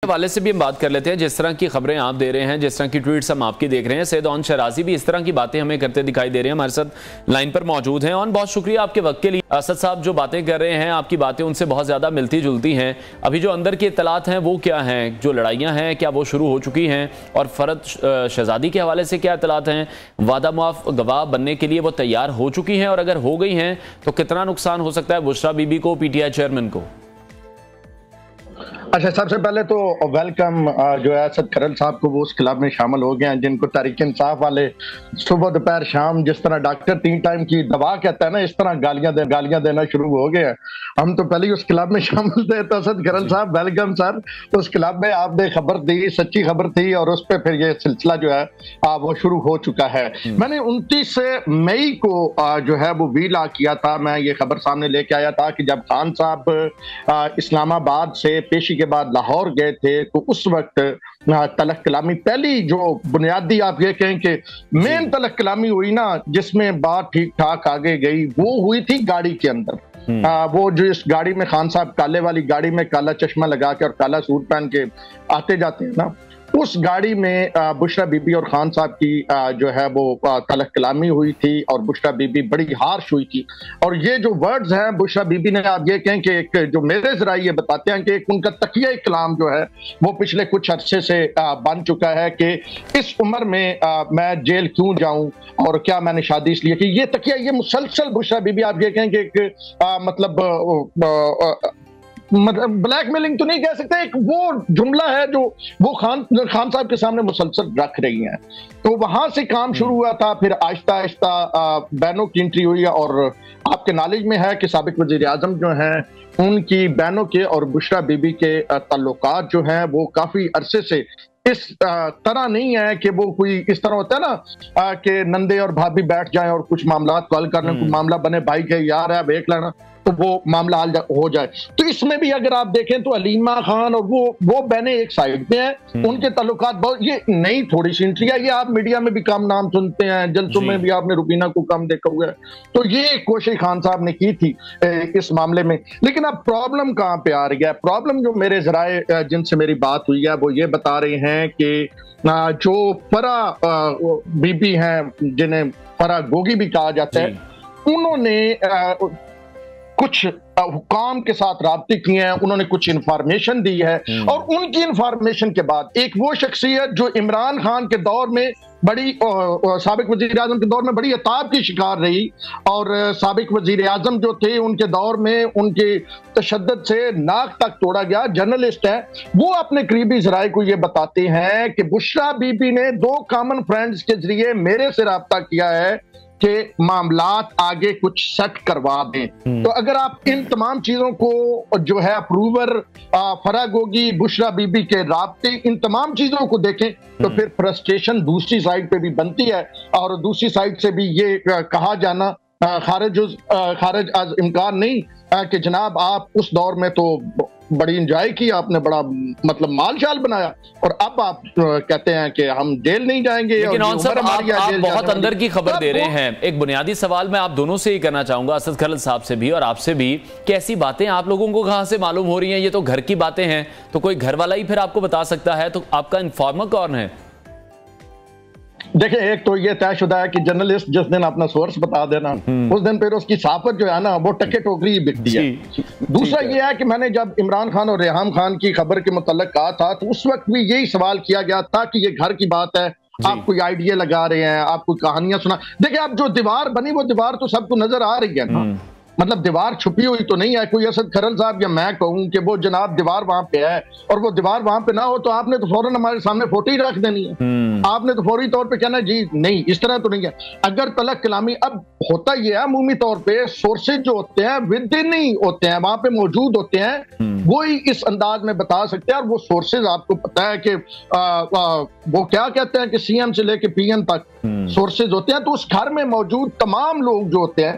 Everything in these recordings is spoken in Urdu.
حوالے سے بھی ہم بات کر لیتے ہیں. جس طرح کی خبریں آپ دے رہے ہیں, جس طرح کی ٹویٹس ہم آپ کی دیکھ رہے ہیں, سید اون شرازی بھی اس طرح کی باتیں ہمیں کرتے دکھائی دے رہے ہیں, ہمارے ساتھ لائن پر موجود ہیں. اون بہت شکریہ آپ کے وقت کے لیے. اسد صاحب جو باتیں کر رہے ہیں, آپ کی باتیں ان سے بہت زیادہ ملتی جلتی ہیں. ابھی جو اندر کی اطلاعات ہیں وہ کیا ہیں؟ جو لڑائیاں ہیں کیا وہ شروع ہو چکی ہیں؟ اور فرد شہزادی کے حوالے سے کیا اطلاعات ہیں؟ وعدہ معاف گواہ بننے کے لیے وہ تیار ہو چکی ہیں, اور اگر ہو گئی ہیں تو کتنا نقصان ہو سکتا ہے بشریٰ بی بی کو, پی ٹی آئی چیئرمین کو؟ اچھا, سب سے پہلے تو ویلکم جو ہے اسد کھرل صاحب کو, وہ اس کلب میں شامل ہو گئے ہیں جن کو تحریک انصاف والے صبح دوپہر شام جس طرح ڈاکٹر 3 ٹائم کی دوا کہتا ہے نا, اس طرح گالیاں دینا شروع ہو گئے ہیں. ہم تو پہلے ہی اس کلب میں شامل تھے. تو اسد کھرل صاحب ویلکم سر. اس کلب میں آپ نے خبر دی, سچی خبر تھی, اور اس پہ پھر یہ سلسلہ جو ہے وہ شروع ہو چکا ہے. میں نے 29 مئی کو جو ہے وہ ویلا کیا تھا, میں یہ خبر سامنے لے کے آیا تھا کہ جب خان صاحب اسلام آباد سے پیشی کے بعد لاہور گئے تھے تو اس وقت تلخ کلامی, پہلی جو بنیادی آپ یہ کہیں کہ مین تلخ کلامی ہوئی نا, جس میں بات ٹھیک ٹھاک آگے گئی, وہ ہوئی تھی گاڑی کے اندر. وہ جو اس گاڑی میں خان صاحب کالے والی گاڑی میں کالا چشمہ لگا کے اور کالا سوٹ پہن کے آتے جاتے ہیں نا, اس گاڑی میں بشریٰ بی بی اور خان صاحب کی جو ہے وہ تلخ کلامی ہوئی تھی, اور بشریٰ بی بی بڑی ہارش ہوئی تھی. اور یہ جو ورڈز ہیں بشریٰ بی بی نے, آپ یہ کہیں کہ ایک جو میرے ذرائع یہ بتاتے ہیں کہ ایک ان کا تقیہ کلام جو ہے وہ پچھلے کچھ عرصے سے بن چکا ہے کہ اس عمر میں میں جیل کیوں جاؤں, اور کیا میں نے شادی اس لیے کی. یہ تقیہ یہ مسلسل بشریٰ بی بی آپ یہ کہیں کہ ایک مطلب بلیک میلنگ تو نہیں کہہ سکتے, ایک وہ جملہ ہے جو وہ خان صاحب کے سامنے مسلسل رکھ رہی ہیں. تو وہاں سے کام شروع ہوا تھا, پھر آہستہ آہستہ بہنوں کی انٹری ہوئی, اور آپ کے نالج میں ہے کہ سابق وزیر اعظم جو ہیں ان کی بہنوں کے اور بشریٰ بی بی کے تعلقات جو ہیں وہ کافی عرصے سے اس طرح نہیں ہے کہ وہ کوئی اس طرح ہوتا ہے نا کہ نندے اور بھابھی بیٹھ جائیں اور کچھ معاملات کال کرنے کو معاملہ بنے, بھائی کے یار ہے دیکھ لینا تو وہ معاملہ حل ہو جائے. تو اس میں بھی اگر آپ دیکھیں تو علیمہ خان اور وہ بہنیں ایک سائڈ پہ ہیں, ان کے تعلقات بہت, یہ نئی تھوڑی سی انٹری ہے. یہ آپ میڈیا میں بھی کم نام سنتے ہیں, جلسوں میں بھی آپ نے روبینہ کو کم دیکھا ہوا ہے. تو یہ کوشش خان صاحب نے کی تھی اس معاملے میں. لیکن اب پرابلم کہاں پہ آ رہی ہے؟ پرابلم جو میرے ذرائع جن سے میری بات ہوئی ہے وہ یہ بتا رہے ہیں کہ جو فرح بی بی ہیں, جنہیں فرح گوگی بھی کہا جاتا ہے, انہوں نے کچھ حکام کے ساتھ رابطے کیے ہیں, انہوں نے کچھ انفارمیشن دی ہے, اور ان کی انفارمیشن کے بعد ایک وہ شخصیت جو عمران خان کے دور میں بڑی سابق وزیر اعظم کے دور میں بڑی عتاب کی شکار رہی, اور سابق وزیر اعظم جو تھے ان کے دور میں ان کے تشدد سے ناک تک توڑا گیا, جرنلسٹ ہے, وہ اپنے قریبی ذرائع کو یہ بتاتے ہیں کہ بشریٰ بی بی نے 2 کامن فرینڈز کے ذریعے میرے سے رابطہ کیا ہے کہ معاملات آگے کچھ سیٹ کروا دیں. تو اگر آپ ان تمام چیزوں کو جو ہے approver Farah Gogi, Bushra be be کے رابطے, ان تمام چیزوں کو دیکھیں تو پھر فرسٹریشن دوسری سائڈ پہ بھی بنتی ہے, اور دوسری سائڈ سے بھی یہ کہا جانا خارج از امکان نہیں کہ جناب آپ اس دور میں تو بڑی انجوائے کی, آپ نے بڑا مطلب مال شال بنایا, اور اب آپ کہتے ہیں کہ ہم جیل نہیں جائیں گے. لیکن اون صاحب آپ بہت اندر کی خبر دے رہے ہیں. ایک بنیادی سوال میں آپ دونوں سے ہی کرنا چاہوں گا, اسد کھرل صاحب سے بھی اور آپ سے بھی, کہ ایسی باتیں آپ لوگوں کو کہاں سے معلوم ہو رہی ہیں؟ یہ تو گھر کی باتیں ہیں, تو کوئی گھر والا ہی پھر آپ کو بتا سکتا ہے, تو آپ کا انفارمر کون ہے؟ دیکھیں, ایک تو یہ طے شدہ ہے کہ جرنلسٹ جس دن اپنا سورس بتا دینا اس دن پھر اس کی صحافت جو ہے نا وہ ٹکے ٹوکری ہی بکتی ہے. دوسرا یہ ہے کہ میں نے جب عمران خان اور ریحام خان کی خبر کے متعلق کہا تھا تو اس وقت بھی یہی سوال کیا گیا تھا کہ یہ گھر کی بات ہے, آپ کوئی آئیڈیا لگا رہے ہیں, آپ کوئی کہانیاں سنا. دیکھیں, اب جو دیوار بنی وہ دیوار تو سب کو نظر آ رہی ہے نا, مطلب دیوار چھپی ہوئی تو نہیں ہے. کوئی اسد کھرل صاحب یا میں کہوں کہ وہ جناب دیوار وہاں پہ ہے اور وہ دیوار وہاں پہ نہ ہو تو آپ نے تو فوراً ہمارے سامنے فوٹو ہی رکھ دینی ہے. آپ نے تو فوری طور پہ کہنا جی نہیں, اس طرح تو نہیں ہے. اگر تلخ کلامی, اب ہوتا یہ ہے عمومی طور پہ سورسز جو ہوتے ہیں ود ان ہی ہوتے ہیں, وہاں پہ موجود ہوتے ہیں, وہی اس انداز میں بتا سکتے ہیں. اور وہ سورسز آپ کو پتا ہے کہ وہ کیا کہتے ہیں کہ سی ایم سے لے کے پی ایم تک سورسز ہوتے ہیں, تو اس گھر میں موجود تمام لوگ جو ہوتے ہیں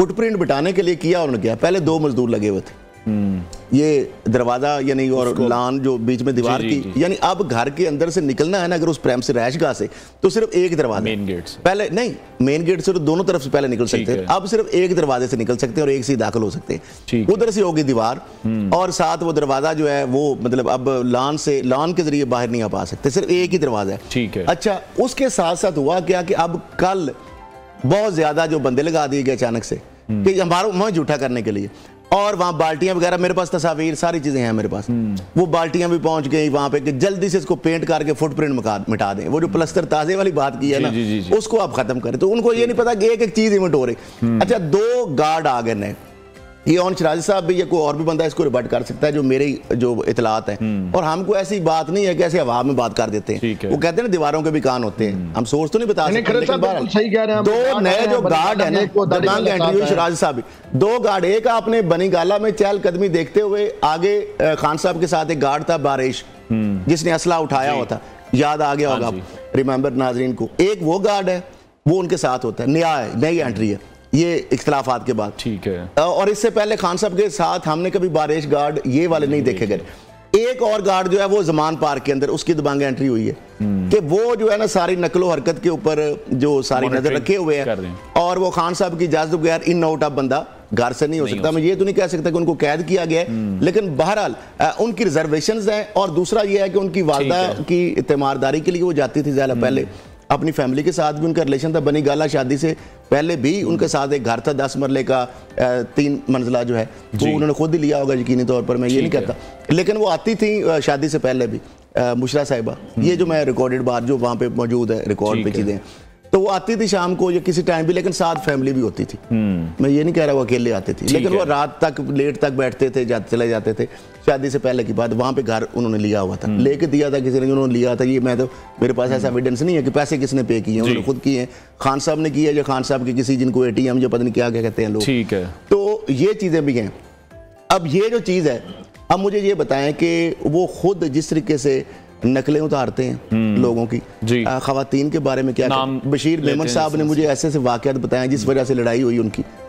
فٹ پرنٹ بٹانے کے لیے کیا انہوں نے کیا، پہلے 2 مزدور لگے ہوئے تھے، یہ دروازہ یعنی اور لان جو بیچ میں دیوار کی، یعنی اب گھر کے اندر سے نکلنا ہے نا اگر اس پریم سے رہائش گاہ سے تو صرف ایک دروازہ، مین گیٹ سے پہلے نہیں، مین گیٹ سے تو دونوں طرف سے پہلے نکل سکتے ہیں، اب صرف ایک دروازے سے نکل سکتے ہیں اور ایک سے داخل ہو سکتے ہیں، ادھر سے ہوگی دیوار اور ساتھ وہ دروازہ جو ہے وہ مطلب اب لان کے ذریعے باہر نہیں آ پا سکتے، صرف ایک ہی دروازہ ہے۔ اچھا اس کے ساتھ ساتھ ہوا کیا کہ اب کل بہت زیادہ جو بندے لگا دیے گئے اچانک سے کہ ہمارا منہ جھوٹا کرنے کے لیے، اور وہاں بالٹیاں وغیرہ، میرے پاس تصاویر ساری چیزیں ہیں میرے پاس، وہ بالٹیاں بھی پہنچ گئی وہاں پہ کہ جلدی سے اس کو پینٹ کر کے فٹ پرنٹ مٹا دیں، وہ جو پلسٹر تازے والی بات کی ہے نا اس کو آپ ختم کریں، تو ان کو یہ نہیں پتا کہ ایک ایک چیز ایونٹ ہو رہی۔ اچھا 2 گارڈ آ گئے نئے، یہ اون شرازی صاحب بھی یا کوئی اور بھی بندہ اس کو ریبٹ کر سکتا ہے جو میری جو اطلاعات ہیں، اور ہم کو ایسی بات نہیں ہے کہ ایسے ہوا میں بات کر دیتے ہیں، وہ کہتے ہیں نا دیواروں کے بھی کان ہوتے ہیں، ہم سورس تو نہیں بتا سکتے۔ 2 نئے جو گارڈ ہیں نا شرازی صاحب، 2 گارڈ، ایک آپ نے بنی گالا میں چہل قدمی دیکھتے ہوئے آگے خان صاحب کے ساتھ ایک گارڈ تھا بارش جس نے اسلحہ اٹھایا ہوا تھا، یاد آ گیا ہوگا ریممبر ناظرین کو، ایک وہ گارڈ ہے وہ ان کے ساتھ ہوتا ہے، نیا ہے، نئی انٹری ہے یہ اختلافات کے بعد، ٹھیک ہے، اور اس سے پہلے خان صاحب کے ساتھ ہم نے کبھی بارش گارڈ یہ والے نہیں دیکھے گئے۔ ایک اور گارڈ جو ہے وہ زمان پارک کے اندر اس کی دبانگہ انٹری ہوئی ہے کہ وہ جو ہے نا ساری نقل و حرکت کے اوپر جو ساری نظر رکھے ہوئے ہیں، اور وہ خان صاحب کی اجازت بغیر ان آؤٹ آف بندہ گھر سے نہیں ہو سکتا۔ میں یہ تو نہیں کہہ سکتا کہ ان کو قید کیا گیا ہے، لیکن بہرحال ان کی ریزرویشنز ہیں، اور دوسرا یہ ہے کہ ان کی والدہ کی تیمارداری کے لیے وہ جاتی تھی زیادہ پہلے، اپنی فیملی کے ساتھ بھی ان کا ریلیشن تھا، بنی گالا شادی سے پہلے بھی ان کے ساتھ ایک گھر تھا 10 مرلے کا 3 منزلہ جو ہے وہ انہوں نے خود ہی لیا ہوگا یقینی طور پر، میں یہ نہیں کہتا، لیکن وہ آتی تھی شادی سے پہلے بھی مشرا صاحبہ، یہ جو میں ریکارڈڈ بات جو وہاں پہ موجود ہے ریکارڈ پہ چیزیں، تو وہ آتی تھی شام کو یا کسی ٹائم بھی، لیکن ساتھ فیملی بھی ہوتی تھی، میں یہ نہیں کہہ رہا وہ اکیلے آتے تھے، لیکن وہ رات تک لیٹ تک بیٹھتے تھے، چلے جاتے تھے شادی سے پہلے کی بات، وہاں پہ گھر انہوں نے لیا ہوا تھا، لے کے دیا تھا کسی نے، انہوں نے لیا تھا، یہ میں تو میرے پاس ایسا ایویڈنس نہیں ہے کہ پیسے کس نے پے کیے ہیں، انہوں نے خود کیے ہیں، خان صاحب نے کیے یا خان صاحب کے کسی جن کو ATM جو پتہ نہیں کیا کہتے ہیں لوگ، ٹھیک ہے، تو یہ چیزیں بھی ہیں۔ اب یہ جو چیز ہے، اب مجھے یہ بتائیں کہ وہ خود جس طریقے سے نقلیں اتارتے ہیں لوگوں کی، خواتین کے بارے میں کیا، بشیر میمن صاحب نے مجھے ایسے واقعات بتائے جس وجہ سے لڑائی ہوئی ان کی،